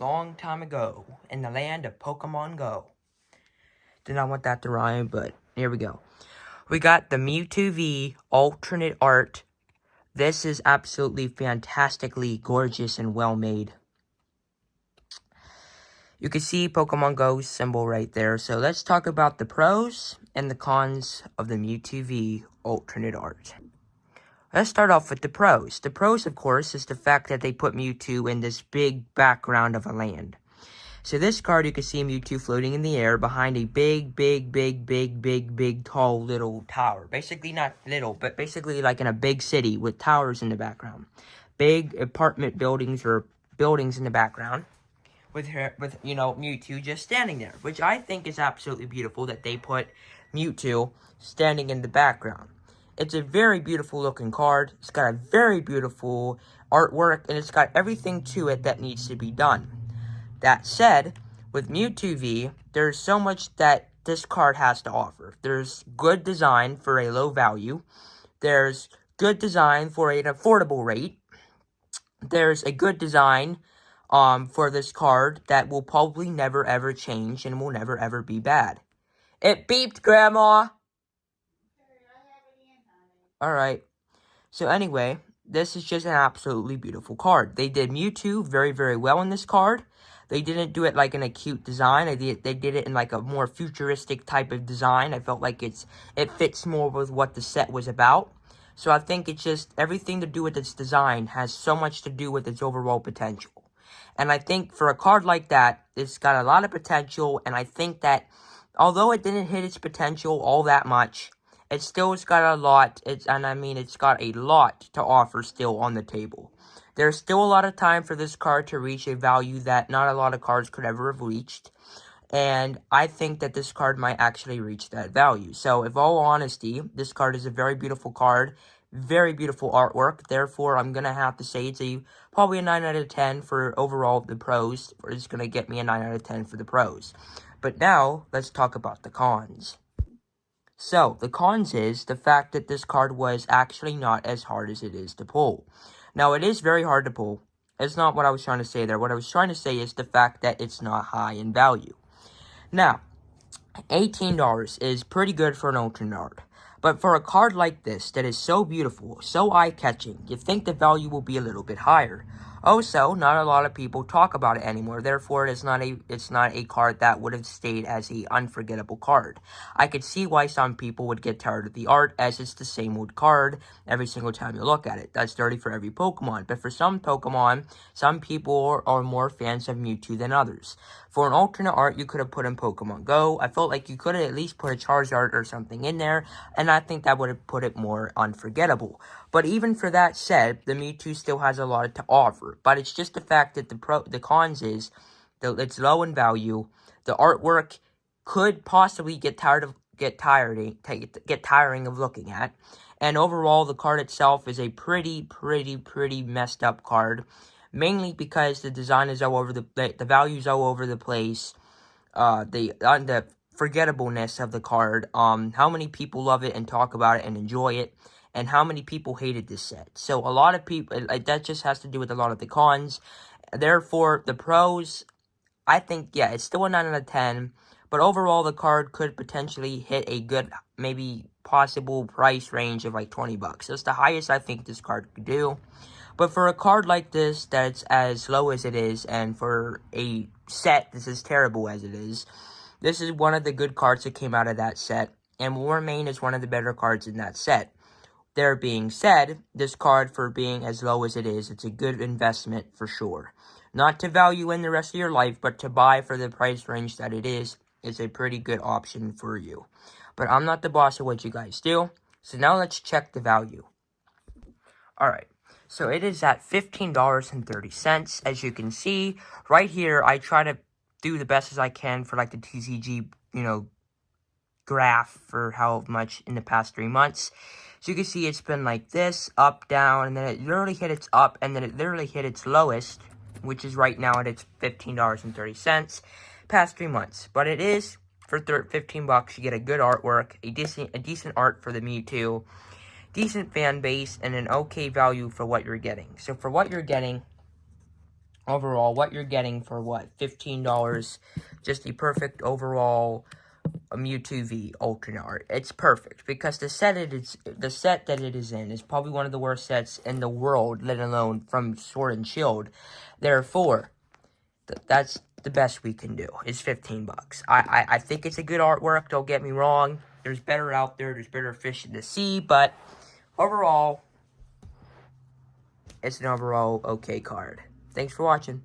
long time ago in the land of Pokemon Go. Did not want that to rhyme, but here we go. We got the Mewtwo V alternate art. This is absolutely fantastically gorgeous and well made. You can see Pokemon Go's symbol right there. So let's talk about the pros and the cons of the Mewtwo V alternate art. Let's start off with the pros. The pros, of course, is the fact that they put Mewtwo in this big background of a land. So this card, you can see Mewtwo floating in the air behind a big, tall little tower. Basically not little, but basically like in a big city with towers in the background. Big apartment buildings or buildings in the background. With Mewtwo just standing there. Which I think is absolutely beautiful that they put Mewtwo standing in the background. It's a very beautiful looking card. It's got a very beautiful artwork, and it's got everything to it that needs to be done. That said, with Mewtwo V, there's so much that this card has to offer. There's good design for a low value. There's good design for an affordable rate. There's a good design for this card that will probably never ever change and will never ever be bad. It beeped, Grandma! Alright, so anyway, this is just an absolutely beautiful card. They did Mewtwo very, very well in this card. They didn't do it like in a cute design. They did it in like a more futuristic type of design. I felt like it fits more with what the set was about. So I think it's just everything to do with its design has so much to do with its overall potential. And I think for a card like that, it's got a lot of potential. And I think that although it didn't hit its potential all that much, it still has got a lot, it's got a lot to offer still on the table. There's still a lot of time for this card to reach a value that not a lot of cards could ever have reached. And I think that this card might actually reach that value. So, in all honesty, this card is a very beautiful card. Very beautiful artwork. Therefore, I'm going to have to say it's probably a 9 out of 10 for overall the pros. It's going to get me a 9 out of 10 for the pros. But now, let's talk about the cons. So, the cons is the fact that this card was actually not as hard as it is to pull. Now, it is very hard to pull. It's not what I was trying to say there. What I was trying to say is the fact that it's not high in value. Now, $18 is pretty good for an alternate art. But for a card like this that is so beautiful, so eye-catching, you think the value will be a little bit higher. Also, not a lot of people talk about it anymore. Therefore, it's not a card that would have stayed as an unforgettable card. I could see why some people would get tired of the art, as it's the same old card every single time you look at it. That's dirty for every Pokemon. But for some Pokemon, some people are more fans of Mewtwo than others. For an alternate art, you could have put in Pokemon Go. I felt like you could have at least put a Charizard or something in there, and I think that would have put it more unforgettable. But even for that said, the Mewtwo still has a lot to offer. But it's just the fact that the cons is that it's low in value. The artwork could possibly get tiring of looking at. And overall, the card itself is a pretty messed up card. Mainly because the design is all over the value's all over the place. The forgettableness of the card. How many people love it and talk about it and enjoy it, and how many people hated this set. So a lot of people, that just has to do with a lot of the cons. Therefore, the pros, I think, yeah, it's still a 9 out of 10. But overall, the card could potentially hit a good, maybe possible price range of like $20. That's the highest I think this card could do. But for a card like this, that's as low as it is, and for a set that's as terrible as it is, this is one of the good cards that came out of that set, and will remain as one of the better cards in that set. There being said, this card, for being as low as it is, it's a good investment for sure. Not to value in the rest of your life, but to buy for the price range that it is a pretty good option for you. But I'm not the boss of what you guys do, so now let's check the value. Alright. So it is at $15.30. As you can see, right here, I try to do the best as I can for like the TCG, graph for how much in the past 3 months. So you can see it's been like this, up, down, and then it literally hit its up, and then it literally hit its lowest, which is right now at its $15.30, past 3 months. But it is, for $15, you get a good artwork, a decent art for the Mewtwo, decent fan base, and an okay value for what you're getting. So for what you're getting, overall, what you're getting for what, $15, just the perfect overall Mewtwo V Ultra Art. It's perfect because the set that it is in is probably one of the worst sets in the world, let alone from Sword and Shield. Therefore, that's the best we can do. Is $15. I think it's a good artwork. Don't get me wrong. There's better out there. There's better fish in the sea, but overall, it's an overall okay card. Thanks for watching.